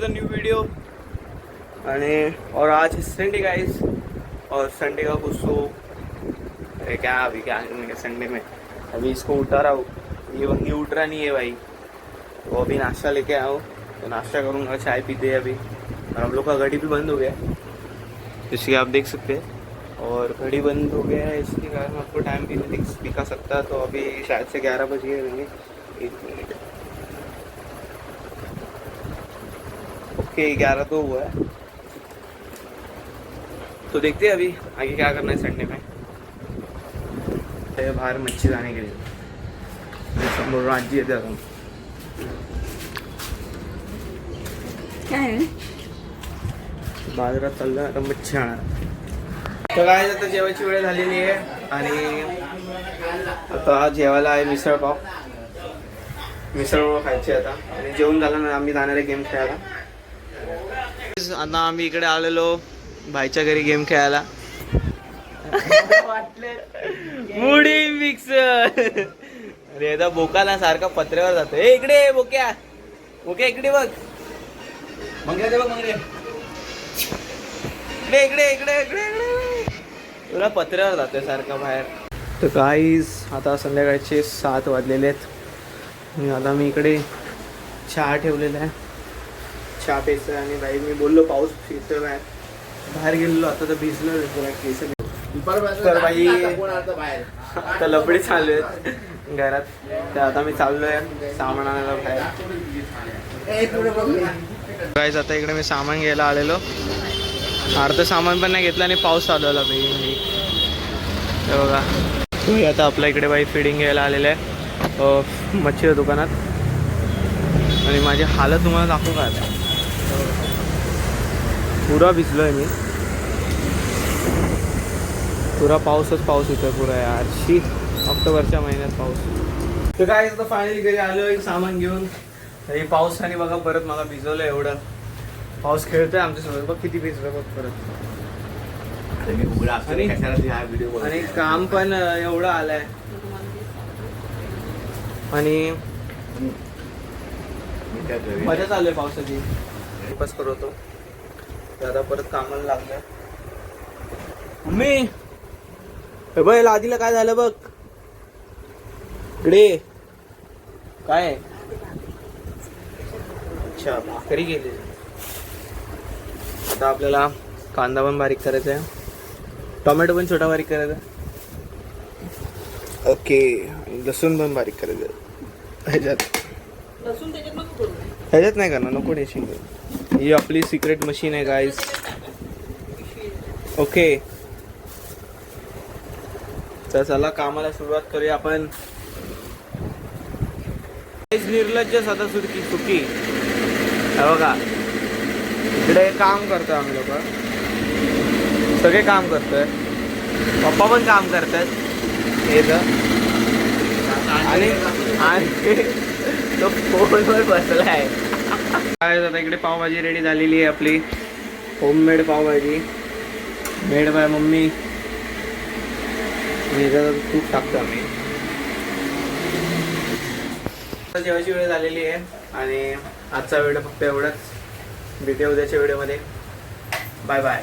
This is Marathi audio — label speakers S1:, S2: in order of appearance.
S1: The new video. और आज संडे गाइस, और संडे का कुछ तो अरे क्या अभी क्या करने का संडे में। अभी इसको उठा रहा हूँ, ये उठ रहा नहीं है भाई। तो अभी नाश्ता लेके आया हूँ, तो नाश्ता करूँगा, चाय पीते हैं अभी। और हम लोग का घड़ी भी बंद हो गया, जैसे आप देख सकते हैं। और घड़ी बंद हो गया है, इसके कारण आपको टाइम भी नहीं दिखा सकता। तो अभी शायद से 11 बज गए रहेंगे। 1 मिनट, ओके 11 तो हुआ है। तो देखते हैं अभी आगे क्या करना है संडे में। बाहर मच्छी लाने के लिए समोर राज्य येते आता
S2: काय
S1: बाजारात चाललं आता मच्छी आणा। तर काय आता जेवायची वेळ झालेली आहे आणि आता जेवायला आहे मिसळपाव खायची आता। आणि जेवण झालं ना आम्ही जाणार आहे गेम खेळायला। आता आम्ही इकडे आलेलो भाईच्या घरी गेम खेळायला। मुडी मिक्स अरे आता बोका ना सारखा पत्र्यावर जातो। इकडे बोक्या बोक्या इकडे बघ, मंगरे बघ मंगरे, इकडे इकडे इकडे इकडे तुला पत्र्यावर जातोय सारखा बाहेर। तर गाईज आता संध्याकाळचे 7 वाजलेले आहेत आणि आता मी इकडे चहा ठेवलेला आहे, चहा प्यायचं आहे। आणि बाई मी बोललो पाऊस येतोय बाहेर गेलेलो, आता तर भिजलो जरा केस। तर बाई आता लपडी चालू आहेत घरात, तर आता मी चाललोय सामान आणायला बाहेर। गाईज आता इकडे मी सामान घ्यायला आलेलो, अर्ध सामान पण नाही घेतलं आणि पाऊस आलेला बाई। हे बघा आता आपल्या इकडे बाई फिडिंग घ्यायला आलेलं आहे मच्छीच्या दुकानात। आणि माझी हालत तुम्हाला दाखवू का आता, पुरा भिजलोय मी, पुरा पाऊसच पाऊस येतोय पुरा यार। शी ऑक्टोबरच्या महिन्यात पाऊस। तर काय आता फायनली घरी आलो एक सामान घेऊन। हे पावसाने बघा परत मला भिजवलं एवढं, पाऊस खेळतोय आमच्यासोबत बघ किती भिजलं बघ परत। आणि काम पण एवढं आलंय आणि मजा चालू आहे पावसाची, बस करतो आता परत कामाला लागलं। मम्मी बघ लादीला काय झालं बघ, इकडे काय अच्छा भाकरी गेली। आता आपल्याला कांदा पण बारीक करायचा आहे, टोमॅटो पण छोटा बारीक करायचा, ओके लसूण पण बारीक करायचं। ह्याच्यात नाही करणार, नको टेन्शन घेऊ। ही आपली सिक्रेट मशीन आहे गाईज, ओके। तर चला कामाला सुरुवात करूया आपण। निर्लज्ज सदा सुखी हे बघा, इकडे काम करतोय आम्ही लोक, सगळे काम करतोय, पप्पा पण काम करतात आणि तो फोनवर बसलाय। काय आता इकडे पावभाजी रेडी झालेली आहे आपली, homemade pav bhaji made by mummy. तूप टाकतो आम्ही। जेवायची वेळ झालेली आहे आणि आजचा व्हिडिओ फक्त एवढंच, भेटूया उद्याच्या व्हिडिओमध्ये, बाय बाय।